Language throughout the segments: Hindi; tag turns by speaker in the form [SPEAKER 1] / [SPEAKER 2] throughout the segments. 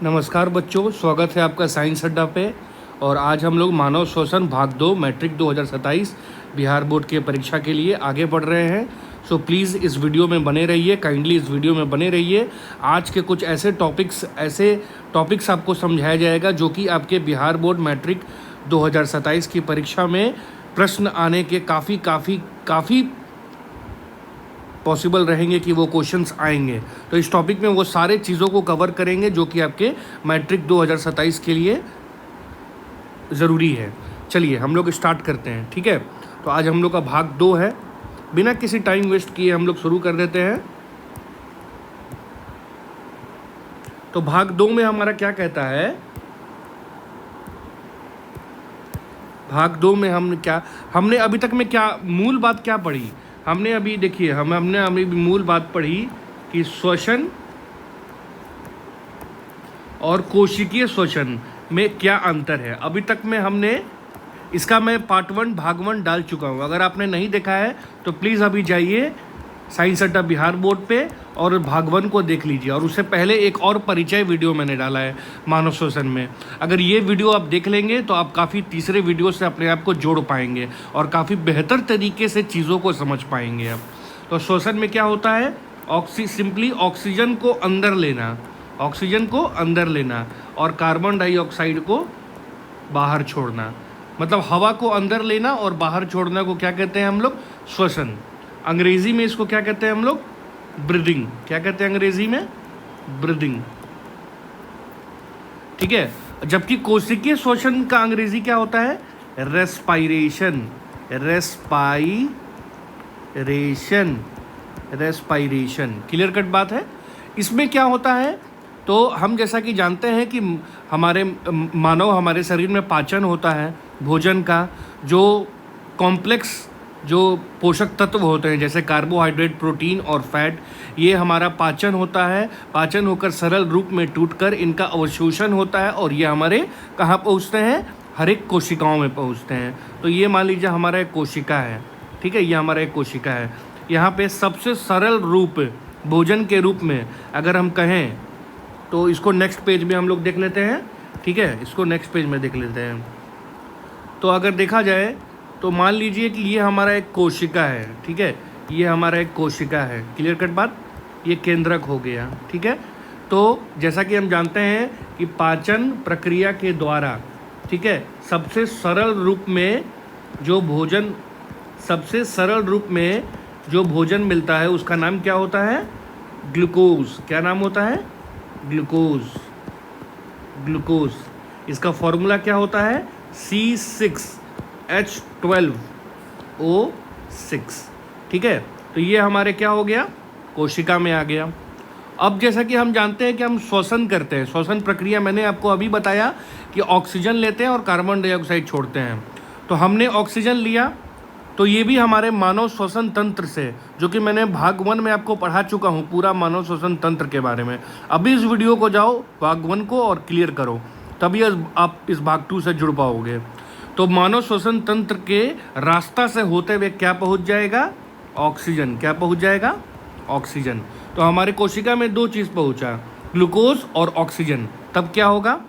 [SPEAKER 1] नमस्कार बच्चों, स्वागत है आपका साइंस अड्डा पे। और आज हम लोग मानव श्वसन भाग 2 मैट्रिक 2027 बिहार बोर्ड की परीक्षा के लिए आगे बढ़ रहे हैं। सो प्लीज़ इस वीडियो में बने रहिए, काइंडली इस वीडियो में बने रहिए। आज के कुछ ऐसे टॉपिक्स आपको समझाया जाएगा जो कि आपके बिहार बोर्ड मैट्रिक 2027 की परीक्षा में प्रश्न आने के काफ़ी पॉसिबल रहेंगे कि वो क्वेश्चंस आएंगे। तो इस टॉपिक में वो सारे चीज़ों को कवर करेंगे जो कि आपके मैट्रिक 2027 के लिए ज़रूरी है। चलिए हम लोग स्टार्ट करते हैं, ठीक है। तो आज हम लोग का भाग 2 है। बिना किसी टाइम वेस्ट किए हम लोग शुरू कर देते हैं। तो भाग 2 में हमारा क्या कहता है, भाग 2 में हमने अभी तक में क्या मूल बात क्या पढ़ी। हमने अभी देखिए हमने अभी मूल बात पढ़ी कि श्वसन और कोशिकीय श्वसन में क्या अंतर है। अभी तक में हमने इसका मैं पार्ट 1 भाग 1 डाल चुका हूँ। अगर आपने नहीं देखा है तो प्लीज़ अभी जाइए साइंस अड्डा बिहार बोर्ड पे और भाग 1 को देख लीजिए। और उससे पहले एक और परिचय वीडियो मैंने डाला है मानव श्वसन में। अगर ये वीडियो आप देख लेंगे तो आप काफ़ी तीसरे वीडियो से अपने आप को जोड़ पाएंगे और काफ़ी बेहतर तरीके से चीज़ों को समझ पाएंगे आप। तो श्वसन में क्या होता है, सिंपली ऑक्सीजन को अंदर लेना और कार्बन डाइऑक्साइड को बाहर छोड़ना। मतलब हवा को अंदर लेना और बाहर छोड़ना को क्या कहते हैं हम लोग, श्वसन। अंग्रेजी में इसको क्या कहते हैं हम लोग, ब्रीदिंग। क्या कहते हैं अंग्रेजी में, ब्रीदिंग, ठीक है। जबकि कोशिकीय श्वसन का अंग्रेजी क्या होता है, रेस्पायरेशन। क्लियर कट बात है। इसमें क्या होता है, तो हम जैसा कि जानते हैं कि हमारे शरीर में पाचन होता है भोजन का, जो कॉम्प्लेक्स जो पोषक तत्व होते हैं जैसे कार्बोहाइड्रेट, प्रोटीन और फैट, ये हमारा पाचन होता है। पाचन होकर सरल रूप में टूटकर इनका अवशोषण होता है और ये हमारे कहाँ पहुँचते हैं, हर एक कोशिकाओं में पहुँचते हैं। तो ये मान लीजिए हमारा एक कोशिका है, ठीक है, ये हमारा एक कोशिका है। यहाँ पे सबसे सरल रूप भोजन के रूप में अगर हम कहें तो इसको नेक्स्ट पेज में हम लोग देख लेते हैं, ठीक है, इसको नेक्स्ट पेज में देख लेते हैं। तो अगर देखा जाए तो मान लीजिए कि ये हमारा एक कोशिका है, ठीक है, ये हमारा एक कोशिका है। क्लियर कट बात, ये केंद्रक हो गया, ठीक है। तो जैसा कि हम जानते हैं कि पाचन प्रक्रिया के द्वारा, ठीक है, सबसे सरल रूप में जो भोजन मिलता है उसका नाम क्या होता है, ग्लूकोज। क्या नाम होता है, ग्लूकोज। इसका फॉर्मूला क्या होता है, C6H12O6, ठीक है। तो ये हमारे क्या हो गया, कोशिका में आ गया। अब जैसा कि हम जानते हैं कि हम श्वसन करते हैं, श्वसन प्रक्रिया मैंने आपको अभी बताया कि ऑक्सीजन लेते हैं और कार्बन डाइऑक्साइड छोड़ते हैं। तो हमने ऑक्सीजन लिया, तो ये भी हमारे मानव श्वसन तंत्र से, जो कि मैंने भाग 1 में आपको पढ़ा चुका हूँ पूरा मानव श्वसन तंत्र के बारे में। अभी इस वीडियो को जाओ भाग 1 को और क्लियर करो, तभी आप इस भाग 2 से जुड़ पाओगे। तो मानव श्वसन तंत्र के रास्ता से होते हुए क्या पहुंच जाएगा, ऑक्सीजन। क्या पहुंच जाएगा, ऑक्सीजन। तो हमारे कोशिका में 2 चीज़ पहुंचा, ग्लूकोज और ऑक्सीजन। तब क्या होगा,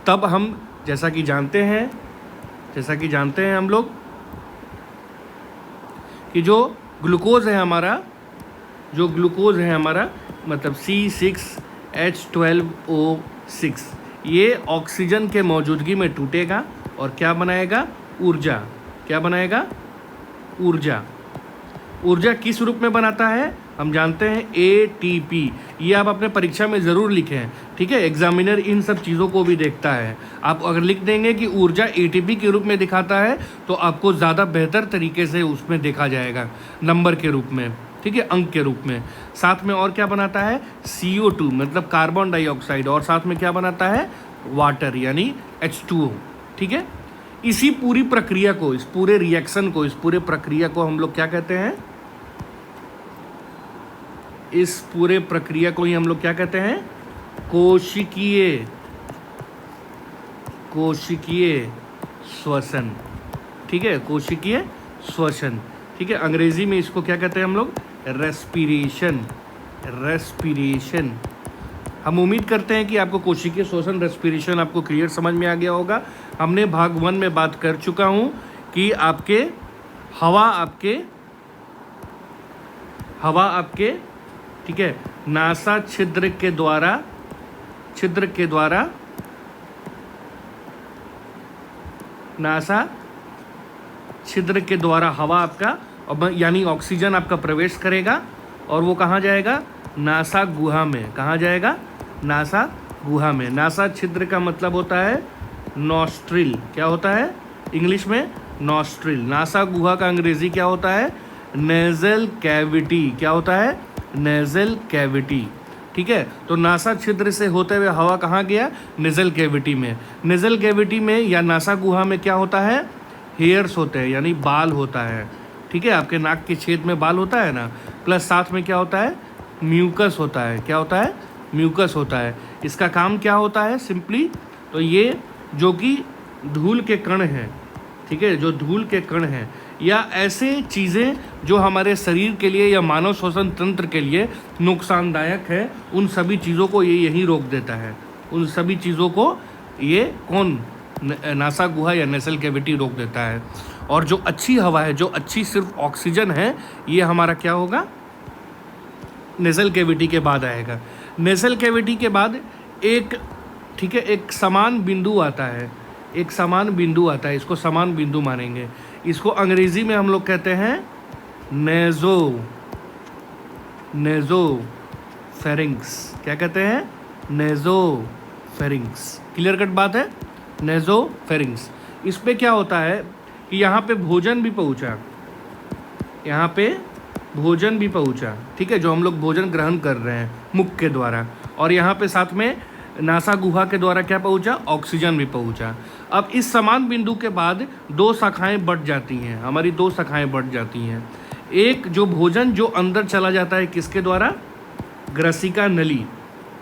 [SPEAKER 1] तब हम जैसा कि जानते हैं हम लोग कि जो ग्लूकोज है हमारा मतलब C6H12O6, ये ऑक्सीजन के मौजूदगी में टूटेगा और क्या बनाएगा, ऊर्जा। क्या बनाएगा, ऊर्जा किस रूप में बनाता है, हम जानते हैं ATP। ये आप अपने परीक्षा में ज़रूर लिखें, ठीक है। एग्जामिनर इन सब चीज़ों को भी देखता है। आप अगर लिख देंगे कि ऊर्जा ATP के रूप में दिखाता है तो आपको ज़्यादा बेहतर तरीके से उसमें देखा जाएगा नंबर के रूप में, ठीक है, अंक के रूप में। साथ में और क्या बनाता है, CO2 मतलब कार्बन डाइऑक्साइड, और साथ में क्या बनाता है, वाटर यानी H2O, ठीक है। इसी पूरी प्रक्रिया को, इस पूरे रिएक्शन को, इस पूरे प्रक्रिया को हम लोग क्या कहते हैं, इस पूरे प्रक्रिया को ही हम लोग क्या कहते हैं, कोशिकीय श्वसन, ठीक है, कोशिकीय श्वसन, ठीक है। अंग्रेजी में इसको क्या कहते हैं हम लोग, रेस्पिरेशन, हम उम्मीद करते हैं कि आपको कोशिकीय श्वसन रेस्पिरेशन आपको क्लियर समझ में आ गया होगा। हमने भाग 1 में बात कर चुका हूँ कि हवा आपके ठीक है नासा छिद्र के द्वारा नासा छिद्र के द्वारा हवा आपका यानी ऑक्सीजन आपका प्रवेश करेगा और वो कहाँ जाएगा? नासा गुहा में। कहाँ जाएगा? नासा गुहा में। नासा छिद्र का मतलब होता है नॉस्ट्रिल। क्या होता है इंग्लिश में? नॉस्ट्रिल। नासा गुहा का अंग्रेजी क्या होता है? Nasal cavity. क्या होता है? Nasal cavity. ठीक है, तो नासा छिद्र से होते हुए हवा कहाँ गया? नेजल कैविटी में। नेजल कैविटी में या नासा गुहा में क्या होता है? हेयर्स होते हैं, यानी बाल होता है। ठीक है, आपके नाक के छेद में बाल होता है ना, प्लस साथ में क्या होता है? म्यूकस होता है। क्या होता है? म्यूकस होता है। इसका काम क्या होता है सिंपली? तो ये जो कि धूल के कण हैं, ठीक है, जो धूल के कण हैं या ऐसे चीज़ें जो हमारे शरीर के लिए या मानव श्वसन तंत्र के लिए नुकसानदायक है, उन सभी चीज़ों को ये यहीं रोक देता है। उन सभी चीज़ों को ये कौन? नासा गुहा या नेसल कैविटी रोक देता है। और जो अच्छी हवा है, जो अच्छी सिर्फ ऑक्सीजन है, ये हमारा क्या होगा? नेसल कैविटी के बाद आएगा। नेसल कैविटी के बाद एक, ठीक है, एक समान बिंदु आता है। एक समान बिंदु आता है, इसको समान बिंदु मानेंगे। इसको अंग्रेजी में हम लोग कहते हैं नेज़ोफेरिंक्स। क्या कहते हैं? नेज़ोफेरिंक्स। क्लियर कट बात है? नेज़ोफेरिंक्स। इस पे क्या होता है कि यहाँ पे भोजन भी पहुँचा, यहाँ पे भोजन भी पहुँचा, ठीक है, जो हम लोग भोजन ग्रहण कर रहे हैं मुख के द्वारा, और यहाँ पे साथ में नासा गुहा के द्वारा क्या पहुँचा? ऑक्सीजन भी पहुँचा। अब इस समान बिंदु के बाद दो शाखाएं बढ़ जाती हैं, हमारी दो शाखाएं बढ़ जाती हैं। एक जो भोजन जो अंदर चला जाता है किसके द्वारा? ग्रसिका नली।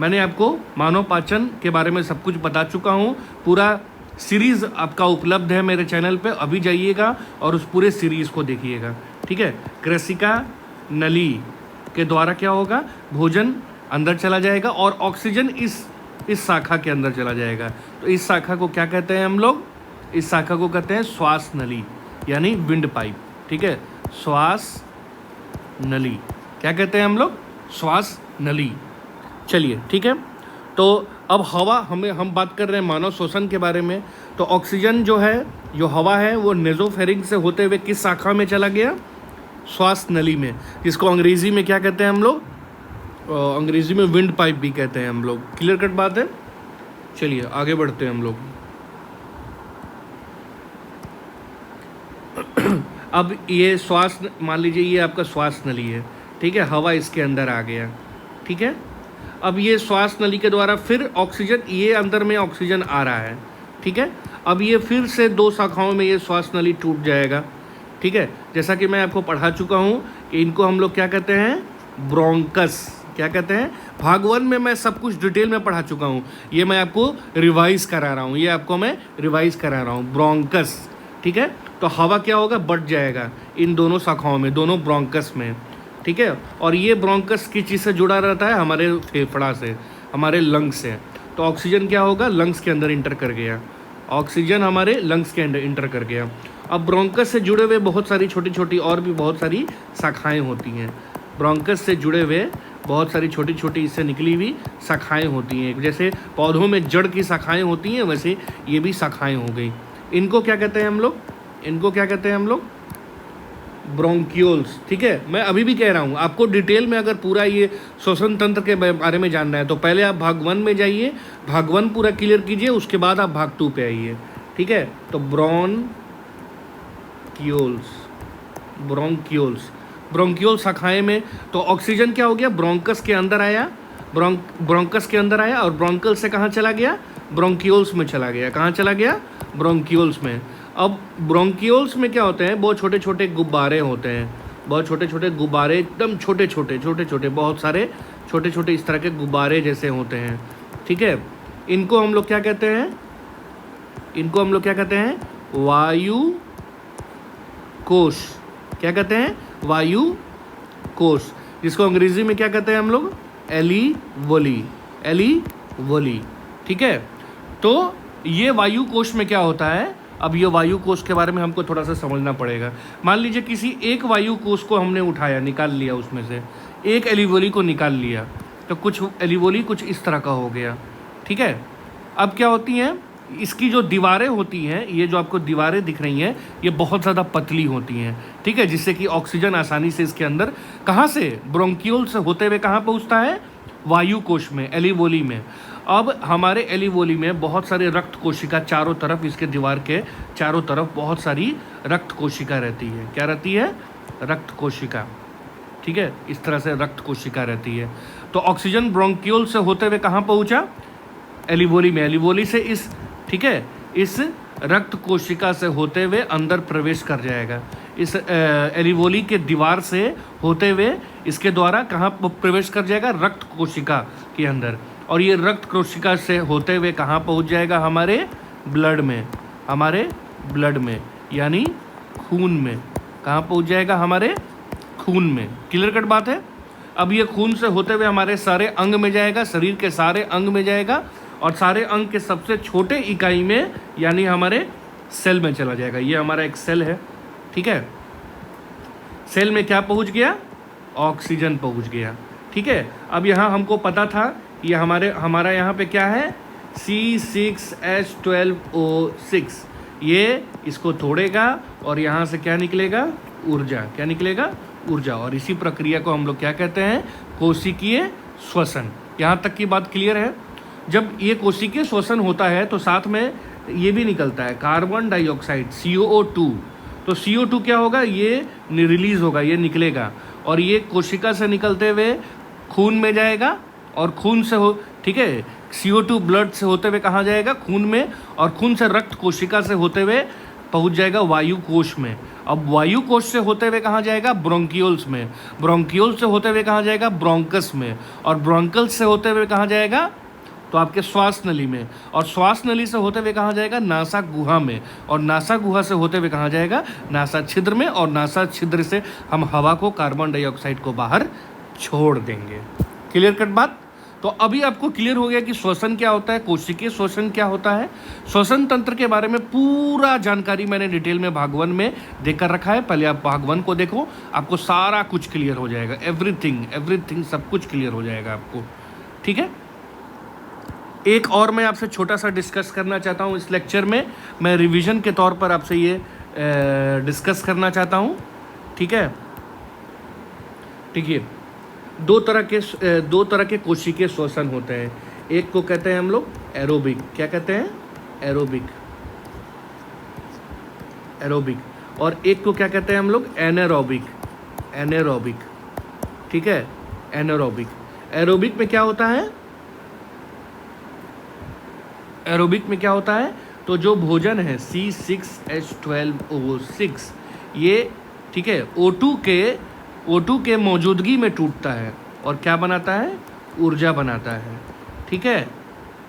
[SPEAKER 1] मैंने आपको मानव पाचन के बारे में सब कुछ बता चुका हूँ। पूरा सीरीज़ आपका उपलब्ध है मेरे चैनल पे, अभी जाइएगा और उस पूरे सीरीज़ को देखिएगा। ठीक है, ग्रसिका नली के द्वारा क्या होगा? भोजन अंदर चला जाएगा और ऑक्सीजन इस शाखा के अंदर चला जाएगा। तो इस शाखा को क्या कहते हैं हम लोग? इस शाखा को कहते हैं श्वास नली, यानी विंड पाइप। ठीक है, श्वास नली। क्या कहते हैं हम लोग? श्वास नली। चलिए, ठीक है, तो अब हवा हम बात कर रहे हैं मानव श्वसन के बारे में। तो ऑक्सीजन जो है, जो हवा है, वो नेज़ोफेरिंक्स से होते हुए किस शाखा में चला गया? श्वास नली में, जिसको अंग्रेज़ी में क्या कहते हैं हम लोग? अंग्रेज़ी में विंड पाइप भी कहते हैं हम लोग। क्लियर कट बात है? चलिए आगे बढ़ते हैं हम लोग। अब ये श्वास, मान लीजिए ये आपका श्वास नली है, ठीक है, हवा इसके अंदर आ गया, ठीक है। अब ये श्वास नली के द्वारा फिर ऑक्सीजन, ये अंदर में ऑक्सीजन आ रहा है, ठीक है। अब ये फिर से दो शाखाओं में ये श्वास नली टूट जाएगा, ठीक है। जैसा कि मैं आपको पढ़ा चुका हूँ कि इनको हम लोग क्या कहते हैं? ब्रोंकस। क्या कहते हैं? भाग 1 में मैं सब कुछ डिटेल में पढ़ा चुका हूँ, ये मैं आपको रिवाइज करा रहा हूँ, ये आपको मैं रिवाइज करा रहा हूँ। ब्रोंकस, ठीक है। तो हवा क्या होगा? बढ़ जाएगा इन दोनों शाखाओं में, दोनों ब्रोंकस में, ठीक है। और ये ब्रोंकस किस चीज़ से जुड़ा रहता है? हमारे फेफड़ा से, हमारे लंग्स से। तो ऑक्सीजन क्या होगा? लंग्स के अंदर इंटर कर गया, ऑक्सीजन हमारे लंग्स के अंदर इंटर कर गया। अब ब्रोंकस से जुड़े हुए बहुत सारी छोटी छोटी और भी बहुत सारी शाखाएं होती हैं। ब्रोंकस से जुड़े हुए बहुत सारी छोटी छोटी इससे निकली हुई शाखाएं होती हैं। जैसे पौधों में जड़ की शाखाएं होती हैं, वैसे ये भी शाखाएं हो गई। इनको क्या कहते हैं हम लोग? इनको क्या कहते हैं हम लोग? ब्रोंक्यूल्स, ठीक है। मैं अभी भी कह रहा हूँ, आपको डिटेल में अगर पूरा ये श्वसन तंत्र के बारे में जानना है तो पहले आप भाग 1 में जाइए, भाग 1 पूरा क्लियर कीजिए, उसके बाद आप भाग 2 पे आइए, ठीक है। तो ब्रोंक्यूल शाखाएं में तो ऑक्सीजन क्या हो गया? ब्रोंकस के अंदर आया, ब्रोंकस के अंदर आया और ब्रोंकल से कहाँ चला गया? ब्रोंक्यूल्स में चला गया। कहाँ चला गया? ब्रोंक्यूल्स में। अब ब्रोंक्यूल्स में क्या होते हैं? बहुत छोटे छोटे गुब्बारे होते हैं, बहुत छोटे छोटे गुब्बारे, एकदम छोटे छोटे बहुत सारे छोटे छोटे इस तरह के गुब्बारे जैसे होते हैं, ठीक है। इनको हम लोग क्या कहते हैं? इनको हम लोग क्या कहते हैं? वायु कोश। क्या कहते हैं? वायु कोश, जिसको अंग्रेजी में क्या कहते हैं हम लोग? एलिवोली। एलिवोली, ठीक है। तो ये वायु कोश में क्या होता है, अब ये वायु कोश के बारे में हमको थोड़ा सा समझना पड़ेगा। मान लीजिए किसी एक वायु कोश को हमने उठाया, निकाल लिया, उसमें से एक एलिवोली को निकाल लिया, तो कुछ एलिवोली कुछ इस तरह का हो गया, ठीक है। अब क्या होती हैं, इसकी जो दीवारें होती हैं, ये जो आपको दीवारें दिख रही हैं, ये बहुत ज़्यादा पतली होती हैं, ठीक है, जिससे कि ऑक्सीजन आसानी से इसके अंदर कहाँ से, ब्रोंकियोल से होते हुए कहाँ पहुँचता है, वायु कोश में, एलिवोली में। अब हमारे एलिवोली में बहुत सारे रक्त कोशिका चारों तरफ, इसके दीवार के चारों तरफ बहुत सारी रक्त कोशिका रहती है। क्या रहती है, रक्त कोशिका, ठीक है, इस तरह से रक्त कोशिका रहती है। तो ऑक्सीजन ब्रोंकियोल से होते हुए कहाँ पहुँचा, एलिवोली में, एलिवोली से इस, ठीक है, इस रक्त कोशिका से होते हुए अंदर प्रवेश कर जाएगा। इस एलिवोली के दीवार से होते हुए इसके द्वारा कहाँ प्रवेश कर जाएगा, रक्त कोशिका के अंदर, और ये रक्त कोशिका से होते हुए कहाँ पहुँच जाएगा, हमारे ब्लड में, हमारे ब्लड में, यानी खून में। कहाँ पहुँच जाएगा, हमारे खून में। क्लियर कट बात है। अब ये खून से होते हुए हमारे सारे अंग में जाएगा, शरीर के सारे अंग में जाएगा, और सारे अंग के सबसे छोटे इकाई में, यानी हमारे सेल में चला जाएगा। ये हमारा एक सेल है, ठीक है। सेल में क्या पहुंच गया, ऑक्सीजन पहुंच गया, ठीक है। अब यहाँ हमको पता था, ये हमारा यहाँ पे क्या है, C6H12O6, ये इसको तोड़ेगा और यहाँ से क्या निकलेगा, ऊर्जा। क्या निकलेगा, ऊर्जा। और इसी प्रक्रिया को हम लोग क्या कहते हैं, कोशिकीय श्वसन। यहाँ तक की बात क्लियर है। जब ये कोशिकीय श्वसन होता है तो साथ में ये भी निकलता है कार्बन डाइऑक्साइड, CO2। तो CO2 क्या होगा, ये रिलीज होगा, ये निकलेगा, और ये कोशिका से निकलते हुए खून में जाएगा, और खून से हो, ठीक है, CO2 ब्लड से होते हुए कहाँ जाएगा, खून में, और खून से रक्त कोशिका से होते हुए पहुँच जाएगा वायु कोश में। अब वायु कोश से होते हुए कहाँ जाएगा, ब्रोंकियोल्स में। ब्रोंकियोल से होते हुए कहाँ जाएगा, ब्रोंकस में। और ब्रोंकल्स से होते हुए कहाँ जाएगा, तो आपके श्वास नली में। और श्वास नली से होते हुए कहाँ जाएगा, नासा गुहा में। और नासा गुहा से होते हुए कहाँ जाएगा, नासा छिद्र में। और नासा छिद्र से हम हवा को, कार्बन डाइऑक्साइड को बाहर छोड़ देंगे। क्लियर कट बात। तो अभी आपको क्लियर हो गया कि श्वसन क्या होता है, कोशिकीय श्वसन क्या होता है। श्वसन तंत्र के बारे में पूरा जानकारी मैंने डिटेल में भाग 1 में देकर रखा है। पहले आप भाग 1 को देखो, आपको सारा कुछ क्लियर हो जाएगा, एवरीथिंग सब कुछ क्लियर हो जाएगा आपको, ठीक है। एक और मैं आपसे छोटा सा डिस्कस करना चाहता हूँ इस लेक्चर में। मैं रिवीजन के तौर पर आपसे ये डिस्कस करना चाहता हूँ, ठीक है। ठीक है, दो तरह के कोशिकीय श्वसन होते हैं। एक को कहते हैं हम लोग एरोबिक। क्या कहते हैं, एरोबिक। और एक को क्या कहते हैं हम लोग, एनारोबिक। ठीक है, एनारोबिक। एरोबिक में क्या होता है, तो जो भोजन है C6H12O6, ये, ठीक है, O2 के मौजूदगी में टूटता है और क्या बनाता है, ऊर्जा बनाता है, ठीक है।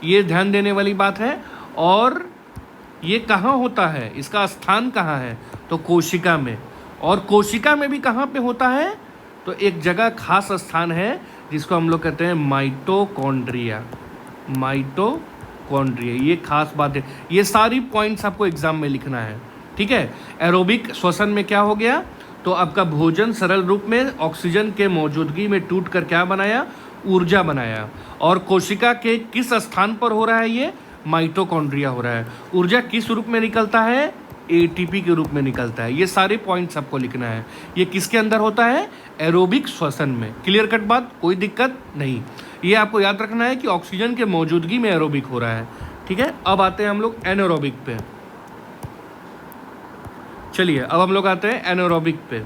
[SPEAKER 1] ये ध्यान देने वाली बात है। और ये कहाँ होता है, इसका स्थान कहाँ है, तो कोशिका में। और कोशिका में भी कहाँ पे होता है, तो एक जगह खास स्थान है जिसको हम लोग कहते हैं माइटोकॉन्ड्रिया। ये खास बात है। ये सारी पॉइंट्स आपको एग्जाम में लिखना है, ठीक है। एरोबिक श्वसन में क्या हो गया, तो आपका भोजन सरल रूप में ऑक्सीजन के मौजूदगी में टूट कर क्या बनाया, ऊर्जा बनाया। और कोशिका के किस स्थान पर हो रहा है, ये माइटोकॉन्ड्रिया हो रहा है। ऊर्जा किस रूप में निकलता है, ATP के रूप में निकलता है। ये सारे पॉइंट्स आपको लिखना है। ये किसके अंदर होता है, एरोबिक श्वसन में। क्लियर कट बात, कोई दिक्कत नहीं। ये आपको याद रखना है कि ऑक्सीजन के मौजूदगी में एरोबिक हो रहा है, ठीक है। अब आते हैं हम लोग एनारोबिक पे। चलिए अब हम लोग आते हैं एनारोबिक पे।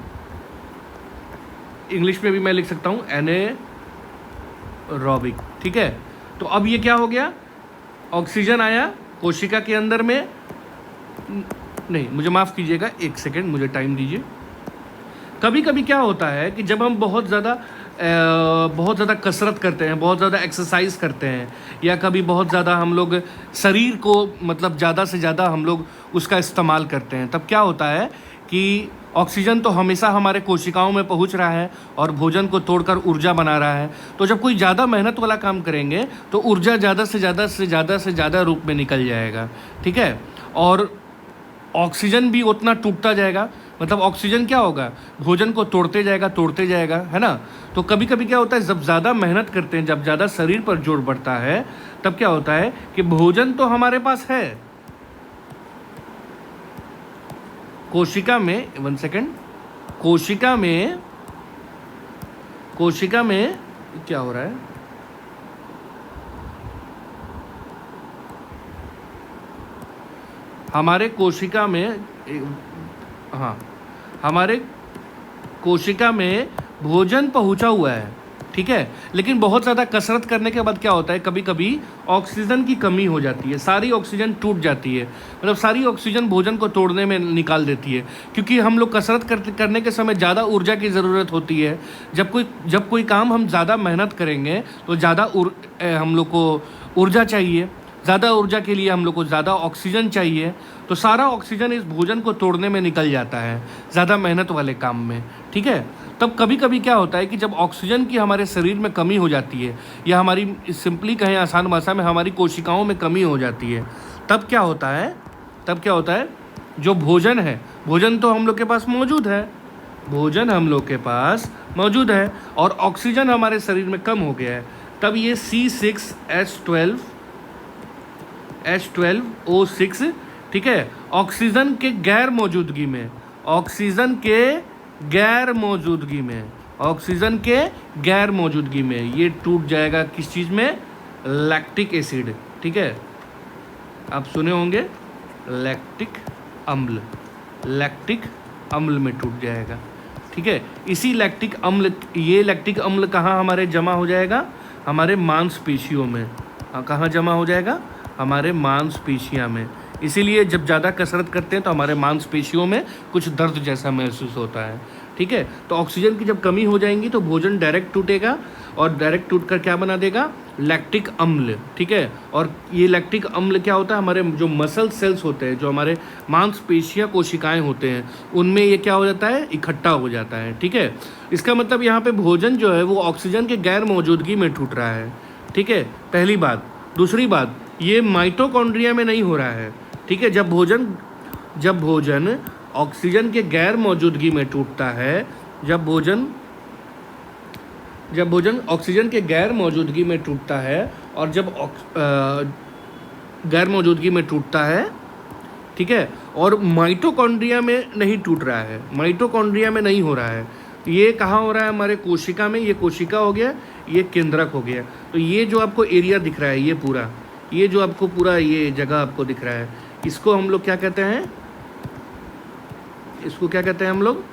[SPEAKER 1] इंग्लिश में भी मैं लिख सकता हूँ एनारोबिक, ठीक है। तो अब ये क्या हो गया, ऑक्सीजन आया कोशिका के अंदर में, नहीं मुझे माफ़ कीजिएगा, एक सेकेंड मुझे टाइम दीजिए। कभी कभी क्या होता है कि जब हम बहुत ज़्यादा कसरत करते हैं, बहुत ज़्यादा एक्सरसाइज करते हैं, या कभी बहुत ज़्यादा हम लोग शरीर को मतलब ज़्यादा से ज़्यादा हम लोग उसका इस्तेमाल करते हैं, तब क्या होता है कि ऑक्सीजन तो हमेशा हमारे कोशिकाओं में पहुंच रहा है और भोजन को तोड़कर ऊर्जा बना रहा है। तो जब कोई ज़्यादा मेहनत वाला काम करेंगे तो ऊर्जा ज़्यादा से ज़्यादा रूप में निकल जाएगा, ठीक है। और ऑक्सीजन भी उतना टूटता जाएगा, मतलब ऑक्सीजन क्या होगा, भोजन को तोड़ते जाएगा, है ना। तो कभी कभी क्या होता है, जब ज़्यादा मेहनत करते हैं, जब ज़्यादा शरीर पर जोर बढ़ता है, तब क्या होता है कि भोजन तो हमारे पास है, कोशिका में, 1 सेकेंड, कोशिका में क्या हो रहा है, हमारे कोशिका में, हाँ, हमारे कोशिका में भोजन पहुंचा हुआ है, ठीक है। लेकिन बहुत ज़्यादा कसरत करने के बाद क्या होता है, कभी कभी ऑक्सीजन की कमी हो जाती है, सारी ऑक्सीजन टूट जाती है, मतलब सारी ऑक्सीजन भोजन को तोड़ने में निकाल देती है, क्योंकि हम लोग कसरत करने के समय ज़्यादा ऊर्जा की ज़रूरत होती है। जब कोई काम हम ज़्यादा मेहनत करेंगे तो ज़्यादा हम लोग को ऊर्जा चाहिए, ज़्यादा ऊर्जा के लिए हम लोग को ज़्यादा ऑक्सीजन चाहिए, तो सारा ऑक्सीजन इस भोजन को तोड़ने में निकल जाता है ज़्यादा मेहनत वाले काम में, ठीक है। तब कभी कभी क्या होता है कि जब ऑक्सीजन की हमारे शरीर में कमी हो जाती है, या हमारी सिंपली कहें आसान भाषा में हमारी कोशिकाओं में कमी हो जाती है, तब क्या होता है, जो भोजन है, भोजन तो हम लोग के पास मौजूद है, और ऑक्सीजन हमारे शरीर में कम हो गया है, तब ये C6H12O6, ठीक है, ऑक्सीजन के गैर मौजूदगी में ये टूट जाएगा किस चीज़ में, लैक्टिक एसिड, ठीक है। आप सुने होंगे लैक्टिक अम्ल में टूट जाएगा, ठीक है। ये लैक्टिक अम्ल कहाँ हमारे जमा हो जाएगा, हमारे मांसपेशियों में। कहाँ जमा हो जाएगा, हमारे मांसपेशियाँ में। इसीलिए जब ज़्यादा कसरत करते हैं तो हमारे मांसपेशियों में कुछ दर्द जैसा महसूस होता है, ठीक है। तो ऑक्सीजन की जब कमी हो जाएगी तो भोजन डायरेक्ट टूटेगा, और डायरेक्ट टूटकर क्या बना देगा, लैक्टिक अम्ल, ठीक है। और ये लैक्टिक अम्ल क्या होता है, हमारे जो मसल सेल्स होते हैं, जो हमारे मांसपेशियाँ कोशिकाएं होते हैं, उनमें ये क्या हो जाता है, इकट्ठा हो जाता है, ठीक है। इसका मतलब यहाँ पे भोजन जो है वो ऑक्सीजन के गैर मौजूदगी में टूट रहा है, ठीक है, पहली बात। दूसरी बात, ये माइटोकॉन्ड्रिया में नहीं हो रहा है, ठीक है। जब भोजन ऑक्सीजन के गैर मौजूदगी में टूटता है, जब भोजन ऑक्सीजन के गैर मौजूदगी में टूटता है, और जब गैर मौजूदगी में टूटता है, ठीक है, और माइटोकॉन्ड्रिया में नहीं टूट रहा है, माइटोकॉन्ड्रिया में नहीं हो रहा है, ये कहाँ हो रहा है, हमारे कोशिका में। ये कोशिका हो गया, ये केंद्रक हो गया। तो ये जो आपको एरिया दिख रहा है, ये जो आपको पूरा ये जगह आपको दिख रहा है, इसको हम लोग क्या कहते हैं, हम लोग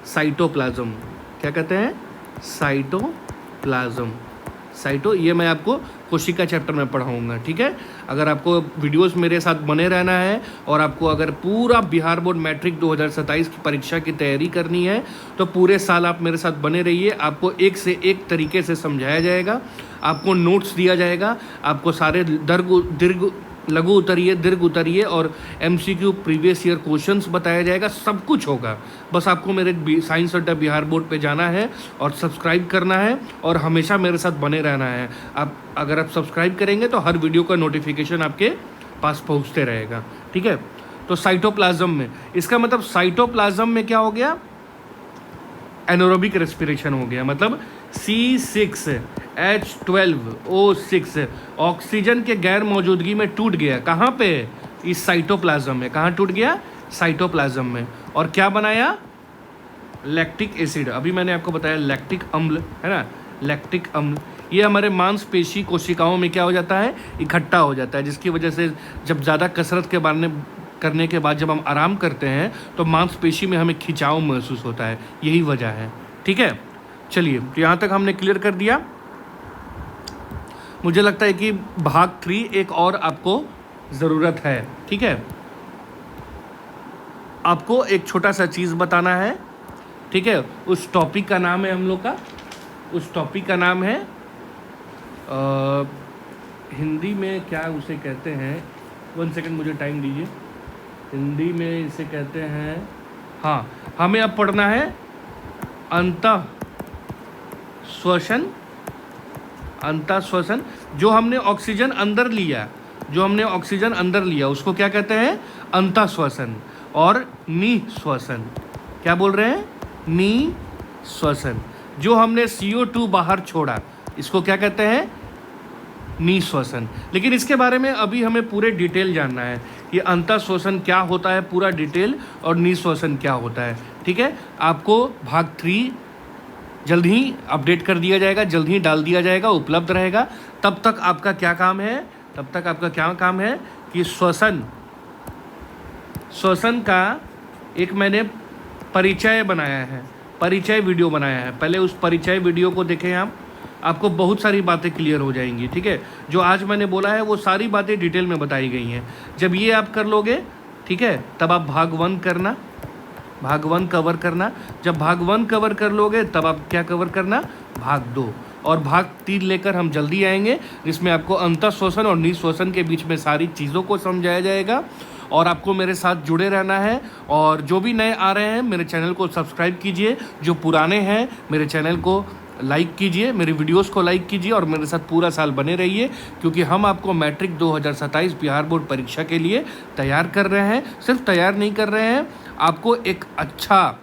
[SPEAKER 1] साइटोप्लाज्म। क्या कहते हैं, साइटोप्लाज्म। ये मैं आपको कोशिका चैप्टर में पढ़ाऊंगा, ठीक है। अगर आपको वीडियोस मेरे साथ बने रहना है, और आपको अगर पूरा बिहार बोर्ड मैट्रिक 2027 की परीक्षा की तैयारी करनी है, तो पूरे साल आप मेरे साथ बने रहिए। आपको एक से एक तरीके से समझाया जाएगा, आपको नोट्स दिया जाएगा, आपको सारे लघु उतरिए, दीर्घ उतरिए, और MCQ प्रीवियस ईयर क्वेश्चंस बताया जाएगा, सब कुछ होगा। बस आपको मेरे साइंस अड्डा बिहार बोर्ड पे जाना है और सब्सक्राइब करना है, और हमेशा मेरे साथ बने रहना है। अगर आप सब्सक्राइब करेंगे तो हर वीडियो का नोटिफिकेशन आपके पास पहुंचते रहेगा, ठीक है। तो साइटोप्लाज्म में, इसका मतलब साइटोप्लाज्म में क्या हो गया, एनारोबिक रेस्पिरेशन हो गया, मतलब C6H12O6 ऑक्सीजन के गैर मौजूदगी में टूट गया। कहाँ पे, इस साइटोप्लाज्म में। कहाँ टूट गया, साइटोप्लाज्म में। और क्या बनाया, लैक्टिक एसिड। अभी मैंने आपको बताया लैक्टिक अम्ल, है ना, लैक्टिक अम्ल। ये हमारे मांसपेशी कोशिकाओं में क्या हो जाता है, इकट्ठा हो जाता है, जिसकी वजह से जब ज़्यादा कसरत करने के बाद जब हम आराम करते हैं तो मांसपेशी में हमें खिंचाव महसूस होता है, यही वजह है, ठीक है। चलिए, तो यहाँ तक हमने क्लियर कर दिया। मुझे लगता है कि भाग 3 एक और आपको ज़रूरत है, ठीक है। आपको एक छोटा सा चीज़ बताना है, ठीक है। उस टॉपिक का नाम है हिंदी में क्या उसे कहते हैं, 1 सेकंड मुझे टाइम दीजिए। हिंदी में इसे कहते हैं हाँ, हमें अब पढ़ना है अंतः श्वसन। अंतः श्वसन, जो हमने ऑक्सीजन अंदर लिया उसको क्या कहते हैं? अंतः श्वसन। और निःश्वसन, क्या बोल रहे हैं? निःश्वसन। जो हमने CO2 बाहर छोड़ा इसको क्या कहते हैं? निःश्वसन। लेकिन इसके बारे में अभी हमें पूरे डिटेल जानना है कि अंतः श्वसन क्या होता है, पूरा डिटेल, और निःश्वसन क्या होता है। ठीक है, आपको भाग 3 जल्द ही अपडेट कर दिया जाएगा, जल्द ही डाल दिया जाएगा, उपलब्ध रहेगा। तब तक आपका क्या काम है कि श्वसन का एक मैंने परिचय वीडियो बनाया है। पहले उस परिचय वीडियो को देखें आप, आपको बहुत सारी बातें क्लियर हो जाएंगी। ठीक है, जो आज मैंने बोला है वो सारी बातें डिटेल में बताई गई हैं। जब ये आप कर लोगे, ठीक है, तब आप भाग 1 कवर करना। जब भाग 1 कवर कर लोगे तब आप क्या कवर करना? भाग 2 और भाग 3 लेकर हम जल्दी आएंगे, जिसमें आपको अंतः श्वसन और निःश्वसन के बीच में सारी चीज़ों को समझाया जाएगा। और आपको मेरे साथ जुड़े रहना है। और जो भी नए आ रहे हैं मेरे चैनल को सब्सक्राइब कीजिए, जो पुराने हैं मेरे चैनल को लाइक कीजिए, मेरी वीडियोस को लाइक कीजिए और मेरे साथ पूरा साल बने रहिए, क्योंकि हम आपको मैट्रिक 2027 बिहार बोर्ड परीक्षा के लिए तैयार कर रहे हैं। सिर्फ तैयार नहीं कर रहे हैं, आपको एक अच्छा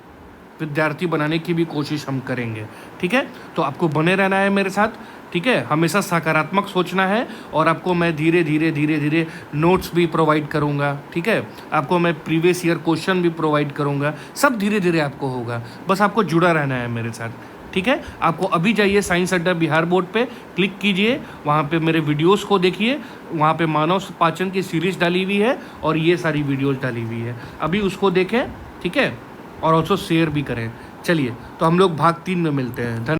[SPEAKER 1] विद्यार्थी बनाने की भी कोशिश हम करेंगे। ठीक है, तो आपको बने रहना है मेरे साथ। ठीक है, हमेशा सकारात्मक सोचना है। और आपको मैं धीरे धीरे नोट्स भी प्रोवाइड करूंगा। ठीक है, आपको मैं प्रीवियस ईयर क्वेश्चन भी प्रोवाइड करूंगा। सब धीरे धीरे आपको होगा, बस आपको जुड़ा रहना है मेरे साथ। ठीक है, आपको अभी जाइए साइंस अड्डा बिहार बोर्ड पे क्लिक कीजिए, वहाँ पे मेरे वीडियोस को देखिए। वहाँ पे मानव पाचन की सीरीज़ डाली हुई है और ये सारी वीडियोस डाली हुई है, अभी उसको देखें। ठीक है, और ऑल्सो शेयर भी करें। चलिए, तो हम लोग भाग 3 में मिलते हैं। धन्यवाद।